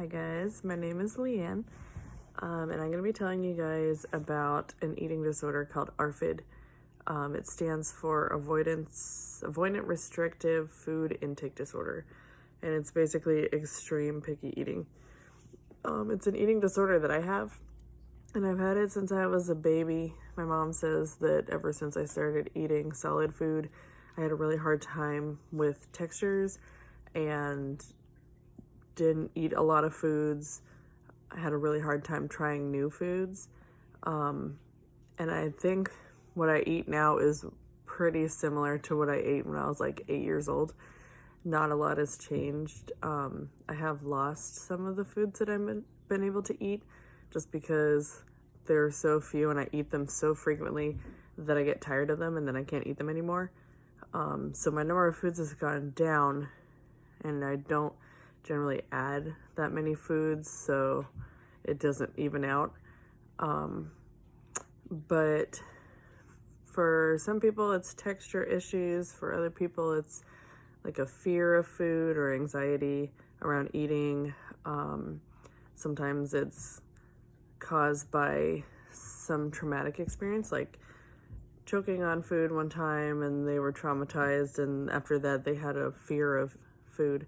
Hi guys, my name is Leanne, and I'm going to be telling you guys about an eating disorder called ARFID. It stands for Avoidant Restrictive Food Intake Disorder, and it's basically extreme picky eating. It's an eating disorder that I have, and I've had it since I was a baby. My mom says that ever since I started eating solid food, I had a really hard time with textures and didn't eat a lot of foods. I had a really hard time trying new foods. And I think what I eat now is pretty similar to what I ate when I was like 8 years old. Not a lot has changed. I have lost some of the foods that I've been able to eat just because there are so few and I eat them so frequently that I get tired of them and then I can't eat them anymore. So my number of foods has gone down, and I don't generally add that many foods, so it doesn't even out. But for some people it's texture issues. For other people it's like a fear of food or anxiety around eating. Sometimes it's caused by some traumatic experience, like choking on food one time and they were traumatized, and after that they had a fear of food.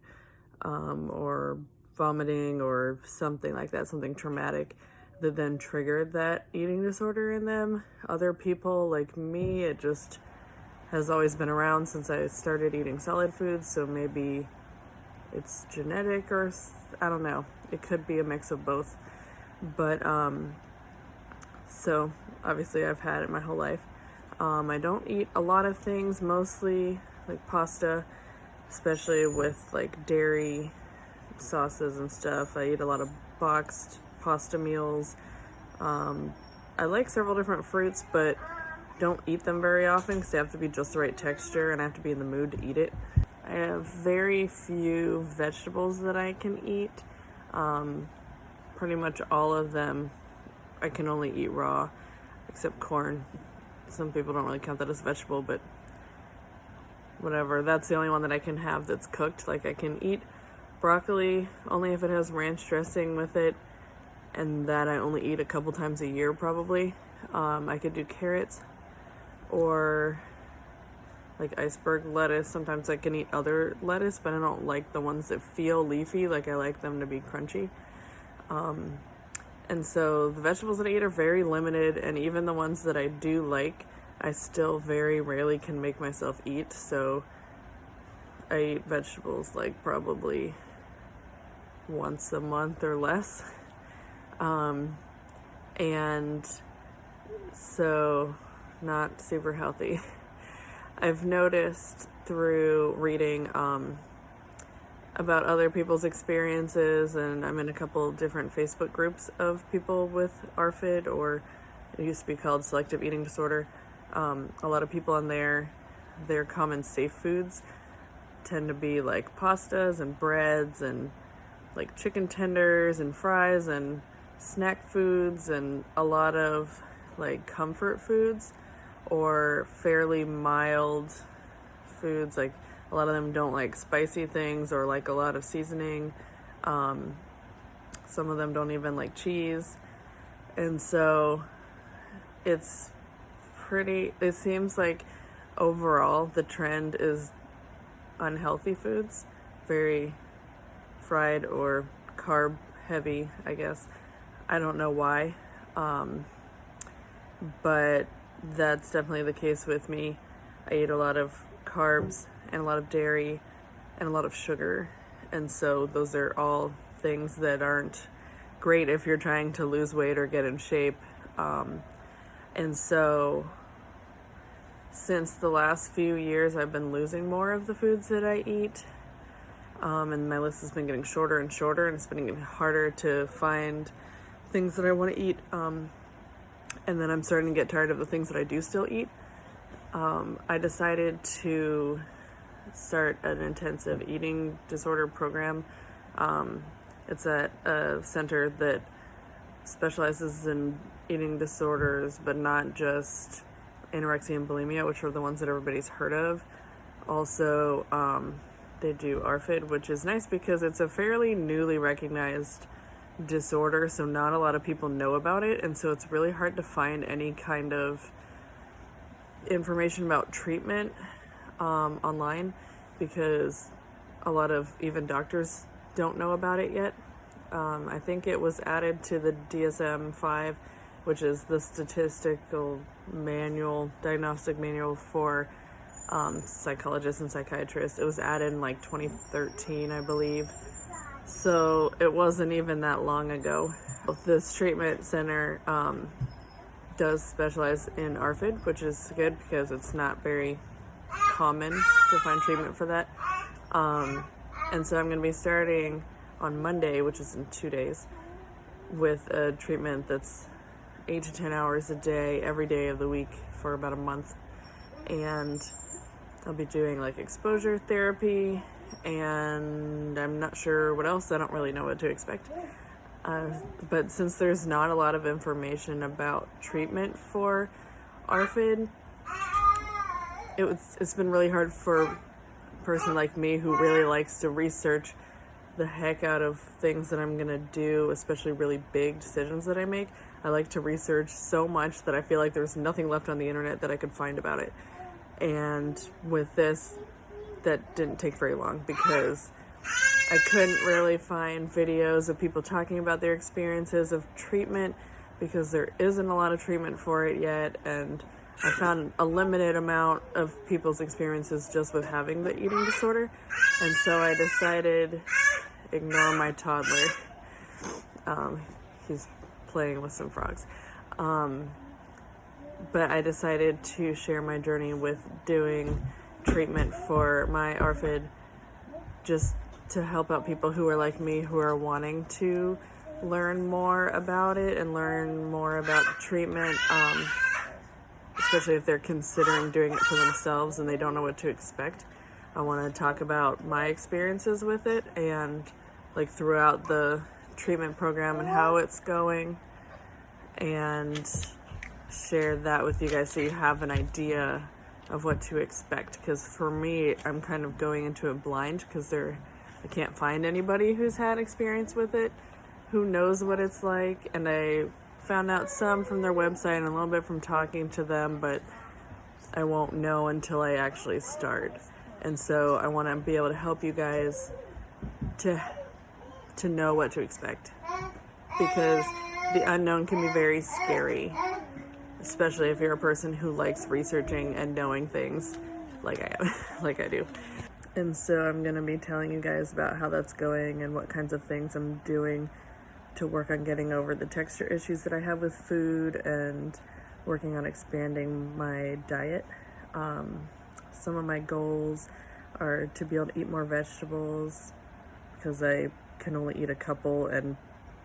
Or vomiting or something like that, something traumatic that then triggered that eating disorder in them. Other people, like me, it just has always been around since I started eating solid foods, so maybe it's genetic or I don't know. It could be a mix of both. But, so obviously I've had it my whole life. I don't eat a lot of things, mostly like pasta, especially with like dairy sauces and stuff. I eat a lot of boxed pasta meals. I like several different fruits, but don't eat them very often because they have to be just the right texture and I have to be in the mood to eat it. I have very few vegetables that I can eat. Pretty much all of them I can only eat raw, except corn. Some people don't really count that as a vegetable, but whatever. That's the only one that I can have that's cooked. Like I can eat broccoli only if it has ranch dressing with it, and that I only eat a couple times a year probably. I could do carrots or like iceberg lettuce. Sometimes I can eat other lettuce, but I don't like the ones that feel leafy. Like I like them to be crunchy. And so the vegetables that I eat are very limited, and even the ones that I do like, I still very rarely can make myself eat. So I eat vegetables like probably once a month or less. And so not super healthy. I've noticed through reading about other people's experiences, and I'm in a couple different Facebook groups of people with ARFID, or it used to be called Selective Eating Disorder. A lot of people on there, their common safe foods tend to be like pastas and breads and like chicken tenders and fries and snack foods and a lot of like comfort foods or fairly mild foods. Like a lot of them don't like spicy things or like a lot of seasoning. Some of them don't even like cheese. And so it seems like overall the trend is unhealthy foods, very fried or carb heavy, I guess. I don't know why, but that's definitely the case with me. I eat a lot of carbs and a lot of dairy and a lot of sugar, and so those are all things that aren't great if you're trying to lose weight or get in shape. And so since the last few years I've been losing more of the foods that I eat, and my list has been getting shorter and shorter, and it's been getting harder to find things that I want to eat, and then I'm starting to get tired of the things that I do still eat. I decided to start an intensive eating disorder program. It's at a center that specializes in eating disorders, but not just anorexia and bulimia, which are the ones that everybody's heard of. Also, they do ARFID, which is nice because it's a fairly newly recognized disorder, so not a lot of people know about it, and so it's really hard to find any kind of information about treatment online, because a lot of even doctors don't know about it yet. I think it was added to the DSM-5, which is the statistical manual, diagnostic manual for psychologists and psychiatrists. It was added in like 2013, I believe. So it wasn't even that long ago. This treatment center does specialize in ARFID, which is good because it's not very common to find treatment for that. And so I'm going to be starting on Monday, which is in 2 days, with a treatment that's 8 to 10 hours a day, every day of the week for about a month. And I'll be doing like exposure therapy, and I'm not sure what else. I don't really know what to expect. But since there's not a lot of information about treatment for ARFID, it's been really hard for a person like me who really likes to research the heck out of things that I'm gonna do, especially really big decisions that I make. I like to research so much that I feel like there's nothing left on the internet that I could find about it. And with this, that didn't take very long because I couldn't really find videos of people talking about their experiences of treatment because there isn't a lot of treatment for it yet, and I found a limited amount of people's experiences just with having the eating disorder. And so I decided, ignore my toddler. He's playing with some frogs. But I decided to share my journey with doing treatment for my ARFID, just to help out people who are like me, who are wanting to learn more about it and learn more about treatment, especially if they're considering doing it for themselves and they don't know what to expect. I want to talk about my experiences with it and like throughout the treatment program and how it's going, and share that with you guys so you have an idea of what to expect. Because for me, I'm kind of going into it blind because I can't find anybody who's had experience with it, who knows what it's like, and I found out some from their website and a little bit from talking to them, but I won't know until I actually start. And so I want to be able to help you guys to know what to expect, because the unknown can be very scary, especially if you're a person who likes researching and knowing things like I do. And so I'm going to be telling you guys about how that's going and what kinds of things I'm doing to work on getting over the texture issues that I have with food and working on expanding my diet. Some of my goals are to be able to eat more vegetables because I can only eat a couple, and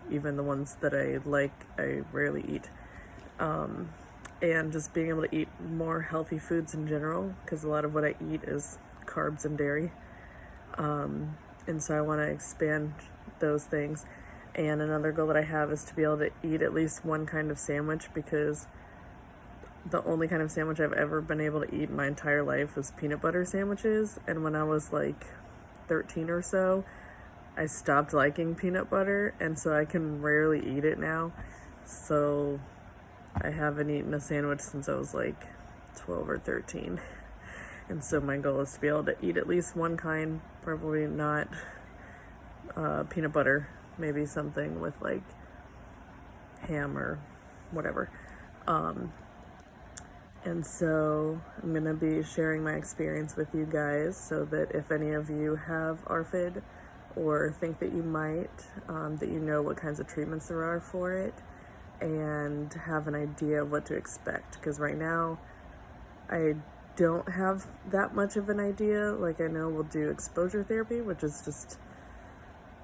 even the ones that I like, I rarely eat. And just being able to eat more healthy foods in general, because a lot of what I eat is carbs and dairy. And so I want to expand those things. And another goal that I have is to be able to eat at least one kind of sandwich, because the only kind of sandwich I've ever been able to eat in my entire life was peanut butter sandwiches. And when I was like 13 or so, I stopped liking peanut butter, and so I can rarely eat it now. So I haven't eaten a sandwich since I was like 12 or 13. And so my goal is to be able to eat at least one kind, probably not peanut butter, maybe something with like ham or whatever. And so I'm going to be sharing my experience with you guys so that if any of you have ARFID or think that you might, that you know what kinds of treatments there are for it and have an idea of what to expect. Because right now I don't have that much of an idea. Like, I know we'll do exposure therapy, which is just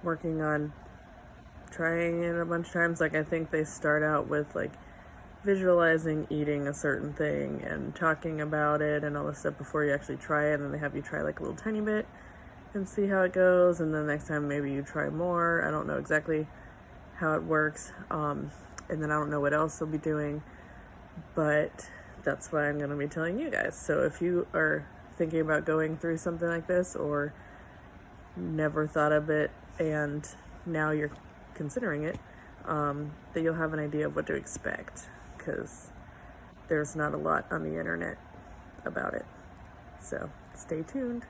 working on trying it a bunch of times. Like, I think they start out with like visualizing eating a certain thing and talking about it and all this stuff before you actually try it, and they have you try like a little tiny bit and see how it goes, and then next time maybe you try more. I don't know exactly how it works, and then I don't know what else they'll be doing, but that's why I'm going to be telling you guys. So if you are thinking about going through something like this, or never thought of it and now you're considering it, that you'll have an idea of what to expect, because there's not a lot on the internet about it. So stay tuned.